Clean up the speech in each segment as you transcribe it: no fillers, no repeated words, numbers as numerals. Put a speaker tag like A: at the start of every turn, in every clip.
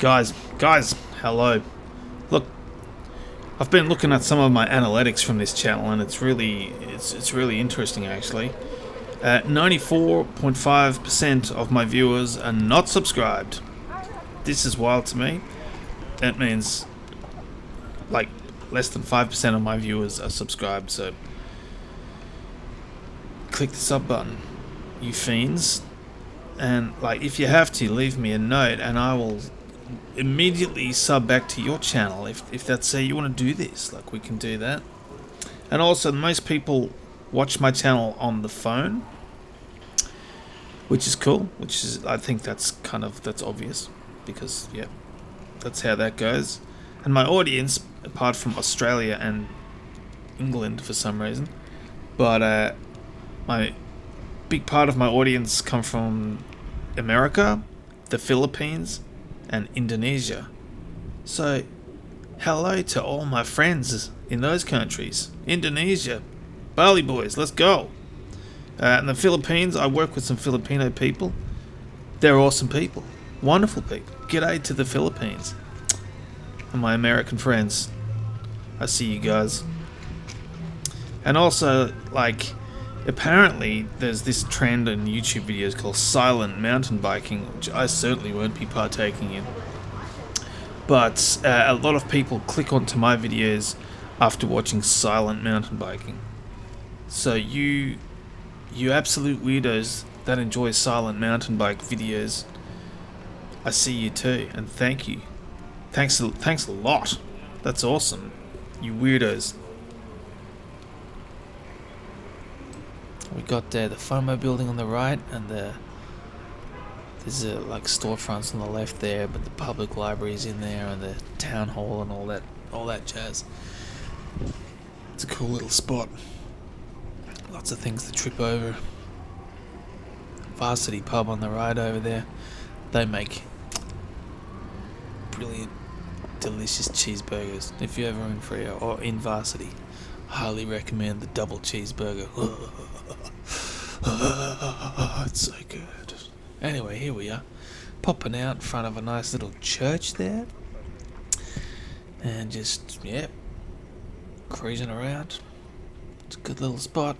A: Guys, hello. Look, I've been looking at some of my analytics from this channel, and it's really interesting actually. 94.5% of my viewers are not subscribed. This is wild to me. That means like less than 5% of my viewers are subscribed, so click the sub button, you fiends. And like, if you have to, leave me a note and I will immediately sub back to your channel if that's you want to do this. Like, we can do that. And also, most people watch my channel on the phone, which is cool, I think that's obvious, because yeah, that's how that goes. And my audience, apart from Australia and England for some reason, but my big part of my audience come from America, the Philippines, and Indonesia. So hello to all my friends in those countries. Indonesia, Bali boys, let's go. And the Philippines, I work with some Filipino people. They're awesome people, wonderful people. G'day to the Philippines. And my American friends, I see you guys. And also, like, apparently there's this trend in YouTube videos called silent mountain biking, which I certainly won't be partaking in. But a lot of people click onto my videos after watching silent mountain biking. So you absolute weirdos that enjoy silent mountain bike videos, I see you too, and thank you. Thanks a lot. That's awesome. You weirdos. We got the FOMO building on the right, and there's like storefronts on the left there, but the public library's in there, and the town hall and all that jazz. It's a cool little spot. Lots of things to trip over. Varsity pub on the right over there. They make brilliant, delicious cheeseburgers. If you're ever in Freo or in Varsity, highly recommend the double cheeseburger. It's so good. Anyway, here we are, popping out in front of a nice little church there, and just, yeah, cruising around. It's a good little spot.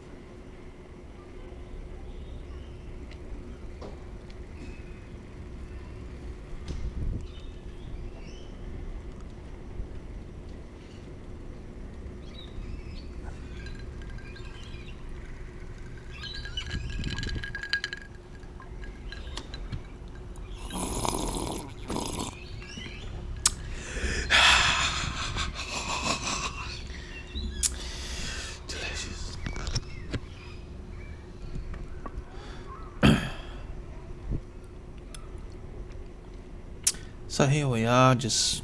A: So here we are, just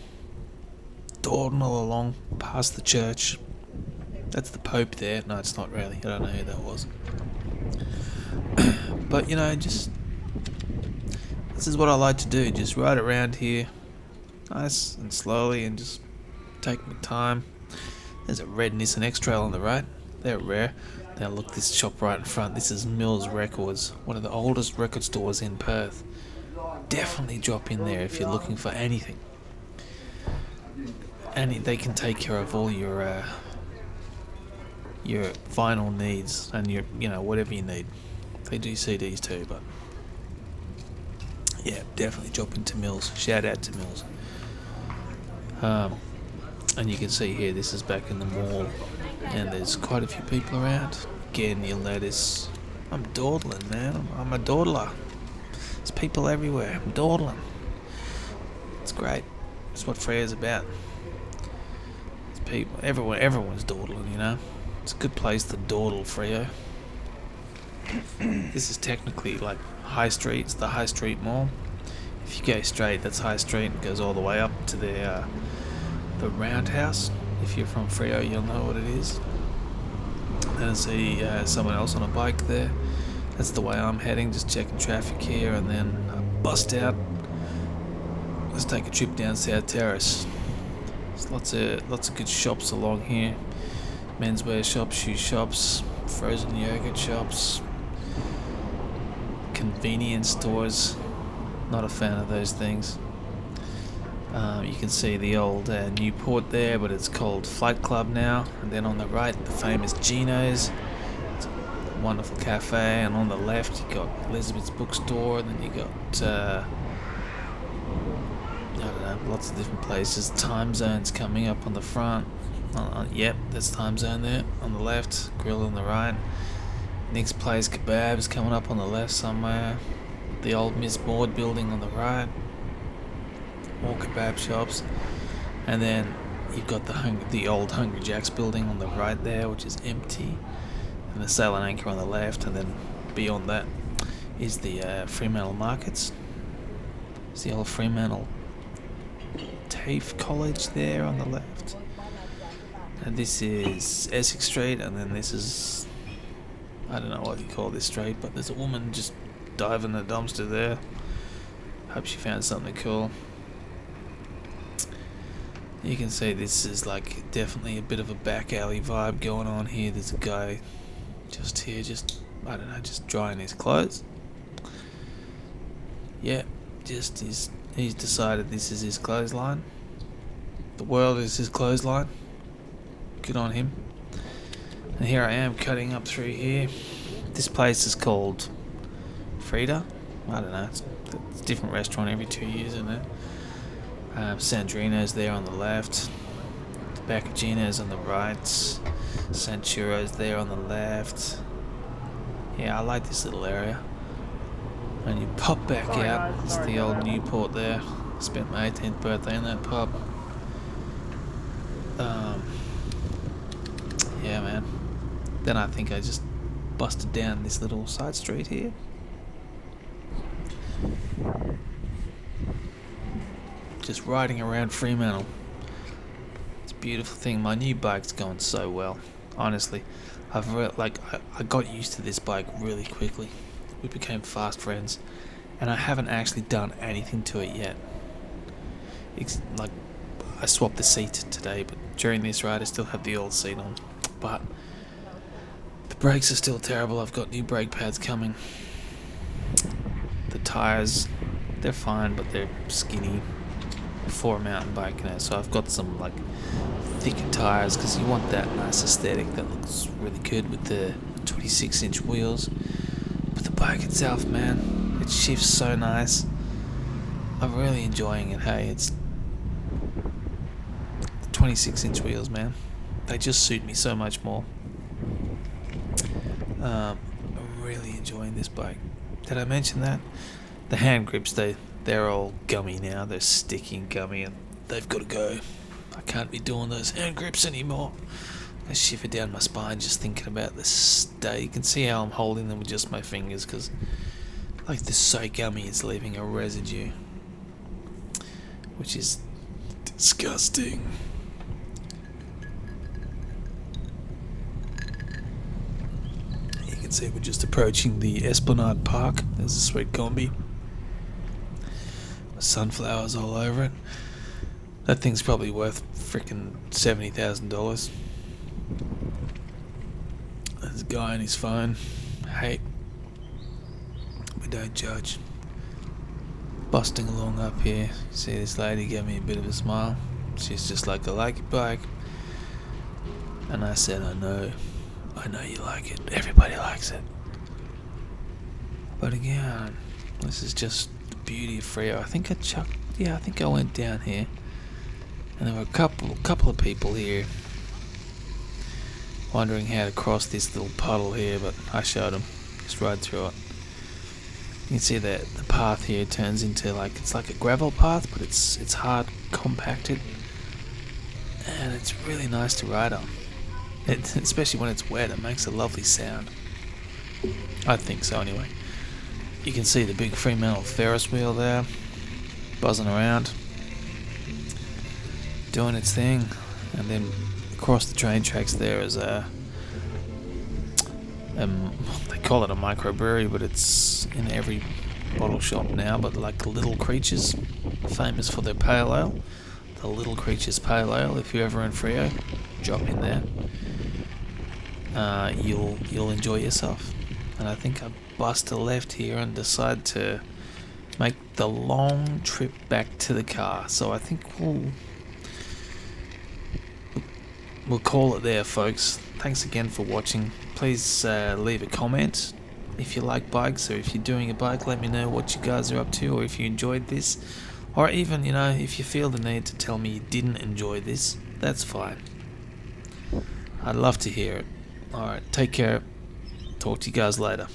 A: dawdling all along past the church. That's the Pope there. No, it's not really. I don't know who that was. But, you know, just, this is what I like to do. Just ride around here, nice and slowly, and just take my time. There's a red Nissan X-Trail on the right. They're rare. Now look, this shop right in front. This is Mills Records, one of the oldest record stores in Perth. Definitely drop in there if you're looking for anything. And they can take care of all your vinyl needs and your, you know, whatever you need. They do CDs too, but yeah, definitely drop into Mills. Shout out to Mills. And you can see here, this is back in the mall, and there's quite a few people around. Again, you'll notice I'm dawdling, man. I'm a dawdler. There's people everywhere. I'm dawdling. It's great. It's what Freo's about. It's people. Everyone's dawdling, you know. It's a good place to dawdle, Freo. This is technically like High Street. It's the High Street Mall. If you go straight, that's High Street. It goes all the way up to the Roundhouse. If you're from Freo, you'll know what it is. And I see someone else on a bike there. That's the way I'm heading, just checking traffic here, and then I bust out. Let's take a trip down South Terrace. There's lots of good shops along here. Menswear shops, shoe shops, frozen yogurt shops, convenience stores. Not a fan of those things. You can see the old Newport there, but it's called Flight Club now. And then on the right, the famous Geno's. It's a wonderful cafe. And on the left, you got Elizabeth's bookstore. And then you got, I don't know, lots of different places. Time Zone's coming up on the front. Yep, that's Time Zone there. On the left, grill on the right. Nick's Place Kebabs coming up on the left somewhere. The old Miss Maud building on the right. More kebab shops. And then you've got the old Hungry Jack's building on the right there, which is empty. And the Sail and Anchor on the left. And then beyond that is the Fremantle Markets. It's the old Fremantle TAFE College there on the left. And this is Essex Street, and then this is, I don't know what you call this street, but there's a woman just diving in the dumpster there. Hope she found something cool. You can see this is like definitely a bit of a back alley vibe going on here. There's a guy just here, I don't know, just drying his clothes. Yeah, he's decided this is his clothesline. The world is his clothesline. Good on him. And here I am cutting up through here. This place is called Frida. I don't know. It's a different restaurant every 2 years, isn't it? Sandrino's there on the left. Cappuccino's on the right. Sanchuro's there on the left. Yeah, I like this little area. And you pop back out. It's the old Newport there. Spent my 18th birthday in that pub. Yeah, man. Then I think I just busted down this little side street here. Just riding around Fremantle. It's a beautiful thing. My new bike's going so well. Honestly, I got used to this bike really quickly. We became fast friends, and I haven't actually done anything to it yet. It's like I swapped the seat today, but during this ride I still have the old seat on. But the brakes are still terrible. I've got new brake pads coming. The tyres, they're fine, but they're skinny for a mountain bike, you know. So I've got some like thicker tyres because you want that nice aesthetic that looks really good with the 26-inch wheels. But the bike itself, man, it shifts so nice. I'm really enjoying it. Hey, it's 26-inch wheels, man. They just suit me so much more. I'm really enjoying this bike. Did I mention that? The hand grips, they're all gummy now. They're sticky and gummy, and they've got to go. I can't be doing those hand grips anymore. I shiver down my spine just thinking about this state. You can see how I'm holding them with just my fingers because like they're so gummy it's leaving a residue, which is disgusting. You can see we're just approaching the Esplanade Park. There's a sweet combi. Sunflowers all over it. That thing's probably worth frickin' $70,000. There's a guy on his phone. Hey, we don't judge. Busting along up here. See this lady gave me a bit of a smile. She's just like, I like your bike. And I said, I know you like it. Everybody likes it. But again, this is just the beauty of Freo. I think I went down here. And there were a couple of people here wondering how to cross this little puddle here, but I showed them. Just ride through it. You can see that the path here turns into it's like a gravel path, but it's hard compacted, and it's really nice to ride on. Especially when it's wet, it makes a lovely sound. I think so anyway. You can see the big Fremantle Ferris wheel there, buzzing around, doing its thing, and then across the train tracks there is a they call it a microbrewery, but it's in every bottle shop now. But like Little Creatures, famous for their pale ale, the Little Creatures pale ale. If you're ever in Freo, drop in there. You'll enjoy yourself. And I think I bust a left here and decide to make the long trip back to the car. So I think we'll call it there, folks. Thanks again for watching. Please leave a comment if you like bikes, or if you're doing a bike, let me know what you guys are up to, or if you enjoyed this, or even, you know, if you feel the need to tell me you didn't enjoy this, that's fine. I'd love to hear it. Alright, take care. Talk to you guys later.